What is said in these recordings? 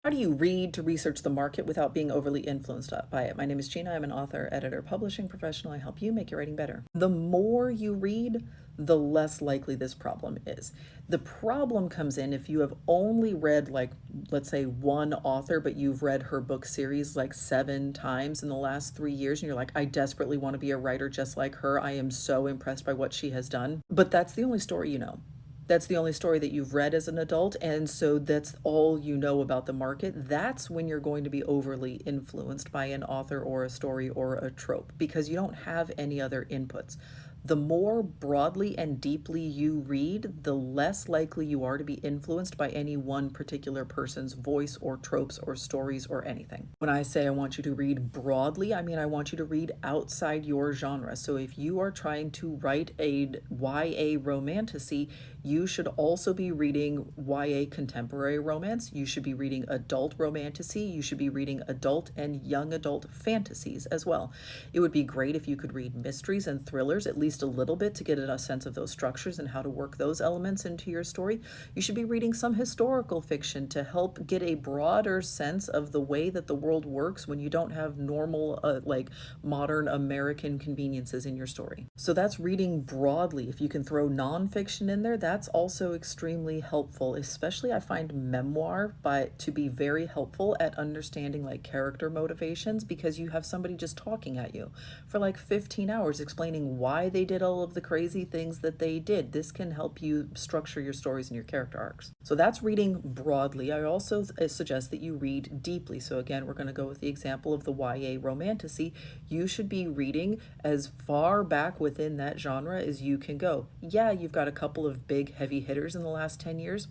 How do you read to research the market without being overly influenced by it? My name is Gina. I'm an author, editor, publishing professional. I help you make your writing better. The more you read, the less likely this problem is. The problem comes in if you have only read, like, let's say one author, but you've read her book series like 7 times in the last 3 years, and you're like, I desperately want to be a writer just like her. I am so impressed by what she has done. But that's the only story you know. That's the only story that you've read as an adult, and so that's all you know about the market. That's when you're going to be overly influenced by an author or a story or a trope because you don't have any other inputs. The more broadly and deeply you read, the less likely you are to be influenced by any one particular person's voice or tropes or stories or anything. When I say I want you to read broadly, I mean I want you to read outside your genre. So if you are trying to write a YA romantasy, you should also be reading YA contemporary romance. You should be reading adult romantasy. You should be reading adult and young adult fantasies as well. It would be great if you could read mysteries and thrillers, at least a little bit, to get a sense of those structures and how to work those elements into your story. You should be reading some historical fiction to help get a broader sense of the way that the world works when you don't have normal, like modern American conveniences in your story. So that's reading broadly. If you can throw nonfiction in there, that's also extremely helpful. Especially I find memoir to be very helpful at understanding like character motivations, because you have somebody just talking at you for like 15 hours explaining why they did all of the crazy things that they did. This can help you structure your stories and your character arcs. So that's reading broadly. I also suggest that you read deeply. So again, we're going to go with the example of the YA romantasy. You should be reading as far back within that genre as you can go. Yeah, you've got a couple of big heavy hitters in the last 10 years.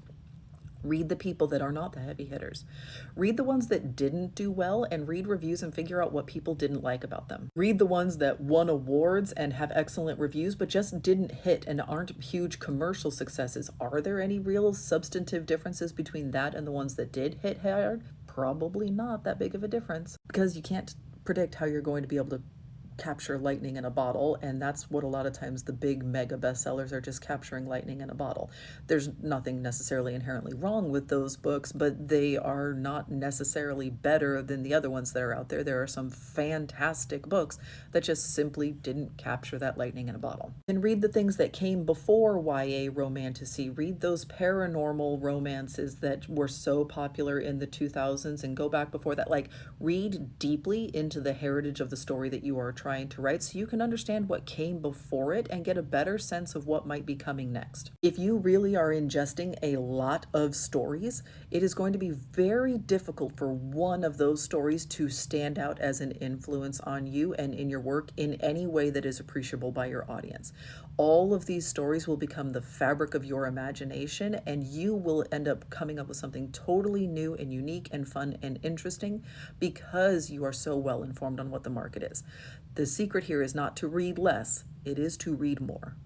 Read the people that are not the heavy hitters. Read the ones that didn't do well and read reviews and figure out what people didn't like about them. Read the ones that won awards and have excellent reviews but just didn't hit and aren't huge commercial successes. Are there any real substantive differences between that and the ones that did hit hard? Probably not that big of a difference, because you can't predict how you're going to be able to capture lightning in a bottle, and that's what a lot of times the big mega bestsellers are, just capturing lightning in a bottle. There's nothing necessarily inherently wrong with those books, but they are not necessarily better than the other ones that are out there. There are some fantastic books that just simply didn't capture that lightning in a bottle. And read the things that came before YA romantasy. Read those paranormal romances that were so popular in the 2000s and go back before that. Like, read deeply into the heritage of the story that you are trying to write so you can understand what came before it and get a better sense of what might be coming next. If you really are ingesting a lot of stories, it is going to be very difficult for one of those stories to stand out as an influence on you and in your work in any way that is appreciable by your audience. All of these stories will become the fabric of your imagination, and you will end up coming up with something totally new and unique and fun and interesting because you are so well informed on what the market is. The secret here is not to read less, it is to read more.